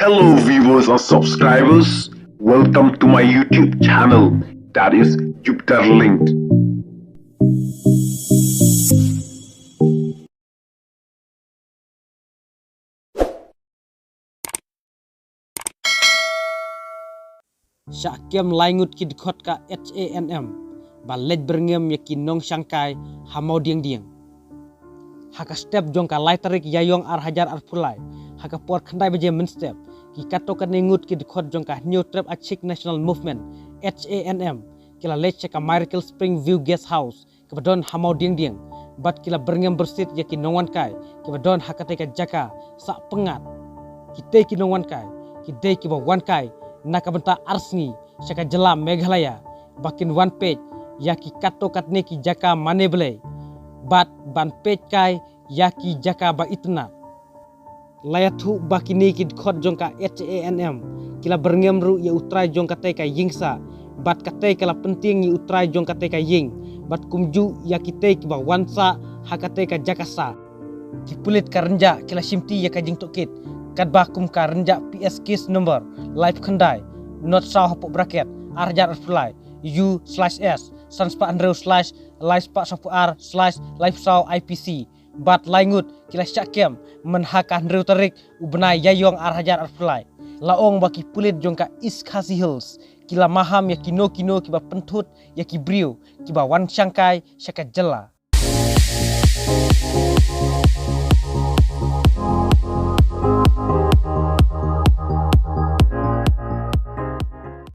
Hello viewers and subscribers, welcome to my YouTube channel, that is Jupiter Linked. Syakiem laingut ki dikot ka HANM ba lej berngem yakin nong syangkai hamau dieng. Haka step jong ka laitarik yayong ar hajar ar pulai. Haka por khandai baje men step ki kato ka nengut ki dikot jong ka New Trap Achik National Movement HANM kila lej ka Miracle Spring View Guest House ke badon hamau dieng bat kila berngem bersit yakin nongwan kai ke badon hakate ka jaka sak pengat kita ki nongwan kai kita ki ba wan kai nakabenta arsni syaka jelam Meghalaya bakin one page yaki kato katne ki jaka maneble bat ban page kai yaki jaka ba itna layathu bakini ki khot jongka HANM kila berngem ru ya utrai jongka te kai yingsa bat kate kala penting ni utrai jongka te kai ying bat kumju yaki te ki ba wansa hakate ka jakasa ki pulit karenja kila simti ya ka jing tokit kadbah kum karenja PS case number live khandai not saw hapuk bracket arjar fly u/s sanspa andrew/live live saw IPC bat laingut kila syakem menhakah andrew tarik ubnai yayong arhajar fly laong baki pulit jongka East Khasi Hills kila maham ya kino kiba pentut ya kibriu kiba wan syangkai syaka jela